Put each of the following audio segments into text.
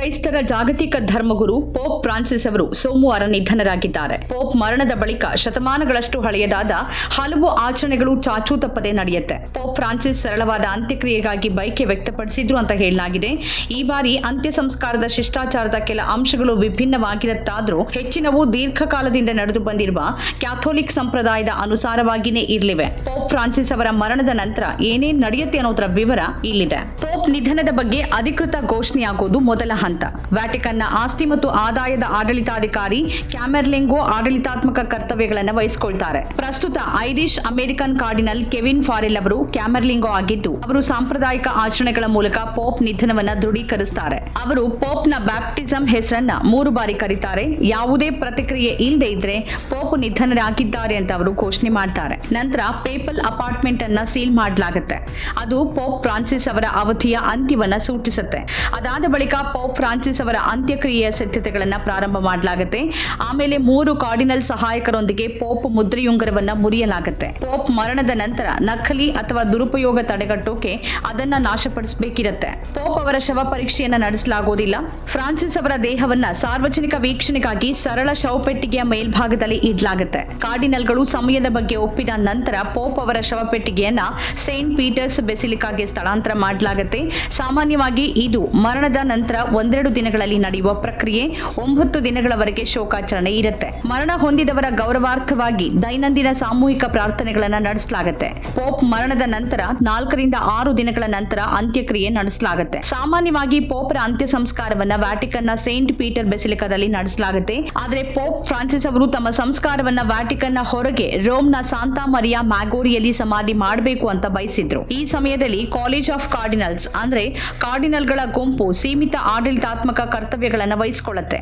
ಕ್ರೈಸ್ತರ ಜಾಗತಿಕ ಧರ್ಮಗುರು pop Francis ಅವರು ಸೋಮವಾರ ನಿಧನರಾಗಿದ್ದಾರೆ. ಪೋಪ್ ಮರಣದ ಬಳಿಕ ಶತಮಾನಗಳಷ್ಟು ಹಳೆಯದಾದ ಹಲವು ಆಚರಣೆಗಳು ಚಾಚೂ ತಪ್ಪದೆ ನಡೆಯುತ್ತೆ. ಪೋಪ್ ಫ್ರಾನ್ಸಿಸ್ ಸರಳವಾದ ಅಂತ್ಯಕ್ರಿಯೆಗಾಗಿ ಬಯಕೆ ವ್ಯಕ್ತಪಡಿಸಿದ್ರು ಅಂತ ಹೇಳಲಾಗಿದೆ. ಈ ಬಾರಿ ಅಂತ್ಯ ಸಂಸ್ಕಾರದ ಶಿಷ್ಟಾಚಾರದ ಕೆಲ ಅಂಶಗಳು ವಿಭಿನ್ನವಾಗಿರುತ್ತಾದ್ರೂ ಹೆಚ್ಚಿನವು ದೀರ್ಘಕಾಲದಿಂದ ನಡೆದು ಬಂದಿರುವ ಕ್ಯಾಥೋಲಿಕ್ ಸಂಪ್ರದಾಯದ ಅನುಸಾರವಾಗಿಯೇ ಇರಲಿವೆ. ಪೋಪ್ ಫ್ರಾನ್ಸಿಸ್ ಅವರ ಮರಣದ ನಂತರ ಏನೇನ್ ನಡೆಯುತ್ತೆ ಅನ್ನೋದರ ವಿವರ ಇಲ್ಲಿದೆ. ಪೋಪ್ ನಿಧನದ ಬಗ್ಗೆ ಅಧಿಕೃತ ಘೋಷಣೆಯಾಗುವುದು ಮೊದಲ ಹಂತ. ವ್ಯಾಟಿಕನ್ನ ಆಸ್ತಿ ಮತ್ತು ಆದಾಯದ ಆಡಳಿತಾಧಿಕಾರಿ ಕ್ಯಾಮೆರ್ಲಿಂಗೋ ಆಡಳಿತಾತ್ಮಕ ಕರ್ತವ್ಯಗಳನ್ನು ವಹಿಸಿಕೊಳ್ತಾರೆ. ಪ್ರಸ್ತುತ ಐರಿಷ್ ಅಮೆರಿಕನ್ ಕಾರ್ಡಿನಲ್ ಕೆವಿನ್ ಫಾರೆಲ್ ಅವರು ಕ್ಯಾಮೆರ್ಲಿಂಗೋ ಆಗಿದ್ದು, ಅವರು ಸಾಂಪ್ರದಾಯಿಕ ಆಚರಣೆಗಳ ಮೂಲಕ ಪೋಪ್ ನಿಧನವನ್ನ ದೃಢೀಕರಿಸುತ್ತಾರೆ. ಅವರು ಪೋಪ್ನ ಬ್ಯಾಪ್ಟಿಸಂ ಹೆಸರನ್ನ 3 ಬಾರಿ ಕರೀತಾರೆ. ಯಾವುದೇ ಪ್ರತಿಕ್ರಿಯೆ ಇಲ್ಲದೆ ಇದ್ರೆ ಪೋಪ್ ನಿಧನರಾಗಿದ್ದಾರೆ ಅಂತ ಅವರು ಘೋಷಣೆ ಮಾಡ್ತಾರೆ. ನಂತರ ಪೇಪಲ್ ಅಪಾರ್ಟ್ಮೆಂಟ್ ಅನ್ನ ಸೀಲ್ ಮಾಡಲಾಗುತ್ತೆ. ಅದು ಪೋಪ್ ಫ್ರಾನ್ಸಿಸ್ ಅವರ ಅವಧಿಯ ಅಂತ್ಯವನ್ನ ಸೂಚಿಸುತ್ತೆ. ಅದಾದ ಬಳಿಕ ಪೋಪ್ ಫ್ರಾನ್ಸಿಸ್ ಅವರ ಅಂತ್ಯಕ್ರಿಯೆಯ ಸಿದ್ಧತೆಗಳನ್ನು ಪ್ರಾರಂಭ ಮಾಡಲಾಗುತ್ತೆ. ಆಮೇಲೆ 3 ಕಾರ್ಡಿನಲ್ ಸಹಾಯಕರೊಂದಿಗೆ ಪೋಪ್ ಮುದ್ರೆಯುಂಗರವನ್ನ ಮುರಿಯಲಾಗುತ್ತೆ. ಪೋಪ್ ಮರಣದ ನಂತರ ನಕಲಿ ಅಥವಾ ದುರುಪಯೋಗ ತಡೆಗಟ್ಟೋಕೆ ಅದನ್ನ ನಾಶಪಡಿಸಬೇಕಿರುತ್ತೆ. ಪೋಪ್ ಅವರ ಶವ ಪರೀಕ್ಷೆಯನ್ನ ನಡೆಸಲಾಗುವುದಿಲ್ಲ. ಫ್ರಾನ್ಸಿಸ್ ಅವರ ದೇಹವನ್ನ ಸಾರ್ವಜನಿಕ ವೀಕ್ಷಣೆಗಾಗಿ ಸರಳ ಶವಪೆಟ್ಟಿಗೆಯ ಮೇಲ್ಭಾಗದಲ್ಲಿ ಇಡಲಾಗುತ್ತೆ. ಕಾರ್ಡಿನಲ್ಗಳು ಸಮಯದ ಬಗ್ಗೆ ಒಪ್ಪಿದ ನಂತರ ಪೋಪ್ ಅವರ ಶವಪೆಟ್ಟಿಗೆಯನ್ನ ಸೇಂಟ್ ಪೀಟರ್ಸ್ ಬೆಸಿಲಿಕಾಗೆ ಸ್ಥಳಾಂತರ ಮಾಡಲಾಗುತ್ತೆ. ಸಾಮಾನ್ಯವಾಗಿ ಇದು ಮರಣದ ನಂತರ 1-2 ದಿನಗಳಲ್ಲಿ ನಡೆಯುವ ಪ್ರಕ್ರಿಯೆ. 9 ದಿನಗಳವರೆಗೆ ಶೋಕಾಚರಣೆ ಇರುತ್ತೆ. ಮರಣ ಹೊಂದಿದವರ ಗೌರವಾರ್ಥವಾಗಿ ದೈನಂದಿನ ಸಾಮೂಹಿಕ ಪ್ರಾರ್ಥನೆಗಳನ್ನು ನಡೆಸಲಾಗುತ್ತೆ. ಪೋಪ್ ಮರಣದ ನಂತರ 4ರಿಂದ 6 ದಿನಗಳ ನಂತರ ಅಂತ್ಯಕ್ರಿಯೆ ನಡೆಸಲಾಗುತ್ತೆ. ಸಾಮಾನ್ಯವಾಗಿ ಪೋಪರ ಅಂತ್ಯ ಸಂಸ್ಕಾರವನ್ನ ವ್ಯಾಟಿಕನ್ನ ಸೇಂಟ್ ಪೀಟರ್ ಬೆಸಿಲಿಕಾದಲ್ಲಿ ನಡೆಸಲಾಗುತ್ತೆ. ಆದರೆ ಪೋಪ್ ಫ್ರಾನ್ಸಿಸ್ ಅವರು ತಮ್ಮ ಸಂಸ್ಕಾರವನ್ನ ವ್ಯಾಟಿಕನ್ನ ಹೊರಗೆ ರೋಮ್ನ ಸಾಂತಾ ಮರಿಯಾ ಮ್ಯಾಗೋರಿಯಲ್ಲಿ ಸಮಾಧಿ ಮಾಡಬೇಕು ಅಂತ ಬಯಸಿದ್ರು. ಈ ಸಮಯದಲ್ಲಿ ಕಾಲೇಜ್ ಆಫ್ ಕಾರ್ಡಿನಲ್ಸ್ ಅಂದ್ರೆ ಕಾರ್ಡಿನಲ್ಗಳ ಗುಂಪು ಸೀಮಿತ ಆಡಳಿತಾತ್ಮಕ ಕರ್ತವ್ಯಗಳನ್ನು ವಹಿಸಿಕೊಳ್ಳುತ್ತೆ.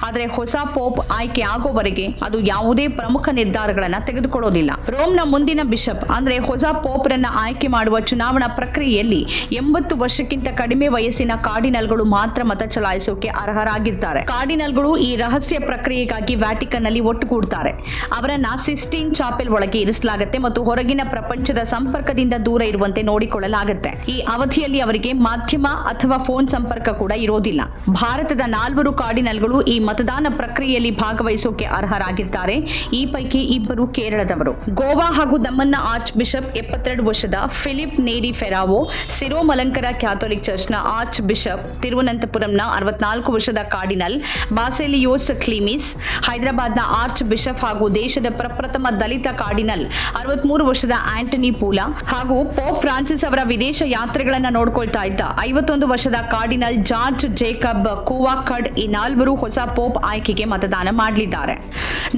ಆದರೆ ಹೊಸ ಪೋಪ್ ಆಯ್ಕೆ ಆಗೋವರೆಗೆ ಅದು ಯಾವುದೇ ಪ್ರಮುಖ ನಿರ್ಧಾರಗಳನ್ನು ತೆಗೆದುಕೊಳ್ಳೋದಿಲ್ಲ. ರೋಮ್ನ ಮುಂದಿನ ಬಿಷಪ್ ಅಂದ್ರೆ ಹೊಸ ಪೋಪ್ರನ್ನ ಆಯ್ಕೆ ಮಾಡುವ ಚುನಾವಣಾ ಪ್ರಕ್ರಿಯೆಯಲ್ಲಿ 80 ವರ್ಷಕ್ಕಿಂತ ಕಡಿಮೆ ವಯಸ್ಸಿನ ಕಾರ್ಡಿನಲ್ಗಳು ಮಾತ್ರ ಮತ ಚಲಾಯಿಸೋಕೆ ಅರ್ಹರಾಗಿರ್ತಾರೆ. ಕಾರ್ಡಿನಲ್ಗಳು ಈ ರಹಸ್ಯ ಪ್ರಕ್ರಿಯೆಗಾಗಿ ವ್ಯಾಟಿಕನ್ ನಲ್ಲಿ ಒಟ್ಟುಗೂಡ್ತಾರೆ. ಅವರನ್ನ ಸಿಸ್ಟೀನ್ ಚಾಪೆಲ್ ಒಳಗೆ ಇರಿಸಲಾಗುತ್ತೆ ಮತ್ತು ಹೊರಗಿನ ಪ್ರಪಂಚದ ಸಂಪರ್ಕದಿಂದ ದೂರ ಇರುವಂತೆ ನೋಡಿಕೊಳ್ಳಲಾಗುತ್ತೆ. ಈ ಅವಧಿಯಲ್ಲಿ ಅವರಿಗೆ ಮಾಧ್ಯಮ ಅಥವಾ ಫೋನ್ ಸಂಪರ್ಕ ಕೂಡ ಇರೋದಿಲ್ಲ. ಭಾರತದ 4 ಕಾರ್ಡಿನಲ್ಗಳು ಈ ಮತದಾನ ಪ್ರಕ್ರಿಯೆಯಲ್ಲಿ ಭಾಗವಹಿಸೋಕೆ ಅರ್ಹರಾಗಿರ್ತಾರೆ. ಈ ಪೈಕಿ 2 ಕೇರಳದವರು. ಗೋವಾ ಹಾಗೂ ದಮನ್ನ ಆರ್ಚ್ ಬಿಷಪ್ 72 ವರ್ಷದ Philip ನೇರಿ Ferrao, ಸಿರೋಮಲಂಕರ Catholic ಚರ್ಚ್ನ arch bishop, ತಿರುವನಂತಪುರಂನ 64 ವರ್ಷದ ಕಾರ್ಡಿನಲ್ ಬಾಸೆಲಿಯೋಸ್ ಕ್ಲೀಮಿಸ್, ಹೈದರಾಬಾದ್ನ ಆರ್ಚ್ ಬಿಷಪ್ ಹಾಗೂ ದೇಶದ ಪ್ರಪ್ರಥಮ ದಲಿತ ಕಾರ್ಡಿನಲ್ 63 ವರ್ಷದ ಆಂಟನಿ ಪೂಲಾ ಹಾಗೂ ಪೋಪ್ ಫ್ರಾನ್ಸಿಸ್ ಅವರ ವಿದೇಶ ಯಾತ್ರೆಗಳನ್ನು ನೋಡ್ಕೊಳ್ತಾ ಇದ್ದ 51 ವರ್ಷದ ಕಾರ್ಡಿನಲ್ ಜಾರ್ಜ್ ಜೇಕಬ್ ಕೂವಾಕಡ್ ಈ 4 ಹೊಸ ಪೋಪ್ ಆಯ್ಕೆಗೆ ಮತದಾನ ಮಾಡಲಿದ್ದಾರೆ.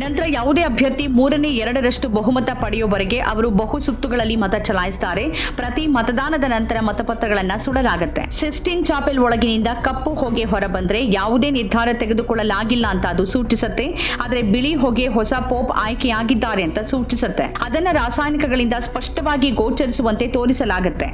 ನಂತರ ಯಾವುದೇ ಅಭ್ಯರ್ಥಿ 3/2 ಬಹುಮತ ಪಡೆಯುವವರೆಗೆ ಅವರು ಬಹು ಸುತ್ತುಗಳಲ್ಲಿ ಮತ ಚಲಾಯಿಸುತ್ತಾರೆ. ಪ್ರತಿ ಮತದಾನದ ನಂತರ ಮತಪತ್ರಗಳನ್ನು ಸುಡಲಾಗುತ್ತೆ. ಸಿಸ್ಟೀನ್ ಚಾಪೆಲ್ ಒಳಗಿನಿಂದ ಕಪ್ಪು ಹೊಗೆ ಹೊರಬಂದ್ರೆ ಯಾವುದೇ ನಿರ್ಧಾರ ತೆಗೆದುಕೊಳ್ಳಲಾಗಿಲ್ಲ ಅಂತ ಅದು ಸೂಚಿಸುತ್ತೆ. ಆದರೆ ಬಿಳಿ ಹೊಗೆ ಹೊಸ ಪೋಪ್ ಆಯ್ಕೆಯಾಗಿದ್ದಾರೆ ಅಂತ ಸೂಚಿಸುತ್ತೆ. ಅದನ್ನ ರಾಸಾಯನಿಕಗಳಿಂದ ಸ್ಪಷ್ಟವಾಗಿ ಗೋಚರಿಸುವಂತೆ ತೋರಿಸಲಾಗುತ್ತೆ.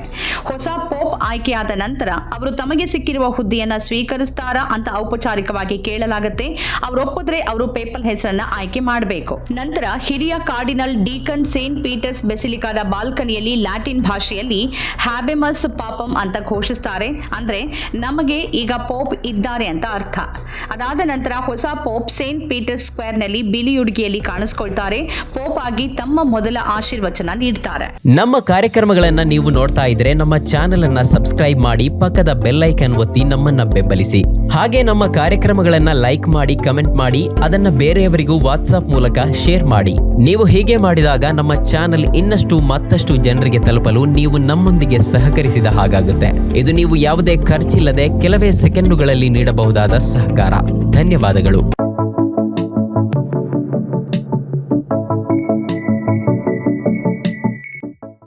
ಹೊಸ ಪೋಪ್ ಆಯ್ಕೆಯಾದ ನಂತರ ಅವರು ತಮಗೆ ಸಿಕ್ಕಿರುವ ಹುದ್ದೆಯನ್ನ ಸ್ವೀಕರಿಸ್ತಾರಾ ಅಂತ ಔಪಚಾರಿಕವಾಗಿ ಕೇಳಲಾಗುತ್ತೆ. ಅವರು ಒಪ್ಪಿದ್ರೆ ಅವರು ಪೇಪಲ್ ಹೆಸರನ್ನ ಆಯ್ಕೆ ಮಾಡಬೇಕು. ನಂತರ ಹಿರಿಯ ಕಾರ್ಡಿನಲ್ ಡೀಕನ್ ಸೇಂಟ್ ಪೀಟರ್ಸ್ ಬೆಸಿಲಿಕಾದ ಬಾಲ್ಕನಿಯಲ್ಲಿ ಲ್ಯಾಟಿನ್ ಭಾಷೆಯಲ್ಲಿ ಹ್ಯಾಬೆಮಸ್ ಪಾಪಮ್ ಅಂತ ಘೋಷಿಸ್ತಾರೆ. ಅಂದ್ರೆ ನಮಗೆ ಈಗ ಪೋಪ್ ಇದ್ದಾರೆ ಅಂತ ಅರ್ಥ. ಅದಾದ ನಂತರ ಹೊಸ ಪೋಪ್ ಸೇಂಟ್ ಪೀಟರ್ಸ್ ಸ್ಕ್ವೇರ್ ನಲ್ಲಿ ಬಿಳಿ ಉಡುಗೆಯಲ್ಲಿ ಕಾಣಿಸ್ಕೊಳ್ತಾರೆ. ಪೋಪ್ ಆಗಿ ತಮ್ಮ ಮೊದಲ ಆಶೀರ್ವಚನ ನೀಡ್ತಾರೆ. ನಮ್ಮ ಕಾರ್ಯಕ್ರಮಗಳನ್ನ ನೀವು ನೋಡ್ತಾ ಇದ್ರೆ ನಮ್ಮ ಚಾನೆಲ್ ಅನ್ನ ಸಬ್ಸ್ಕ್ರೈಬ್ ಮಾಡಿ, ಪಕ್ಕದ ಬೆಲ್ ಐಕಾನ್ ಒತ್ತಿ ನಮ್ಮನ್ನ ಬೆಂಬಲಿಸಿ. ಹಾಗೆ ನಮ್ಮ ಕಾರ್ಯಕ್ರಮಗಳನ್ನ ಲೈಕ್ ಮಾಡಿ, ಕಮೆಂಟ್ ಮಾಡಿ, ಅದನ್ನ ಬೇರೆಯವರಿಗೂ ವಾಟ್ಸ್ಆಪ್ ಮೂಲಕ ಶೇರ್ ಮಾಡಿ. ನೀವು ಹೀಗೆ ಮಾಡಿದಾಗ ನಮ್ಮ ಚಾನೆಲ್ ಇನ್ನಷ್ಟು ಮತ್ತಷ್ಟು ಜನರಿಗೆ ತಲುಪಲು ನೀವು ನಮ್ಮೊಂದಿಗೆ ಸಹಕರಿಸಿದ ಹಾಗಾಗುತ್ತೆ. ಇದು ನೀವು ಯಾವುದೇ ಖರ್ಚಿಲ್ಲದೆ ಕೆಲವೇ ಸೆಕೆಂಡುಗಳಲ್ಲಿ ನೀಡಬಹುದಾದ ಸಹಕಾರ. ಧನ್ಯವಾದಗಳು.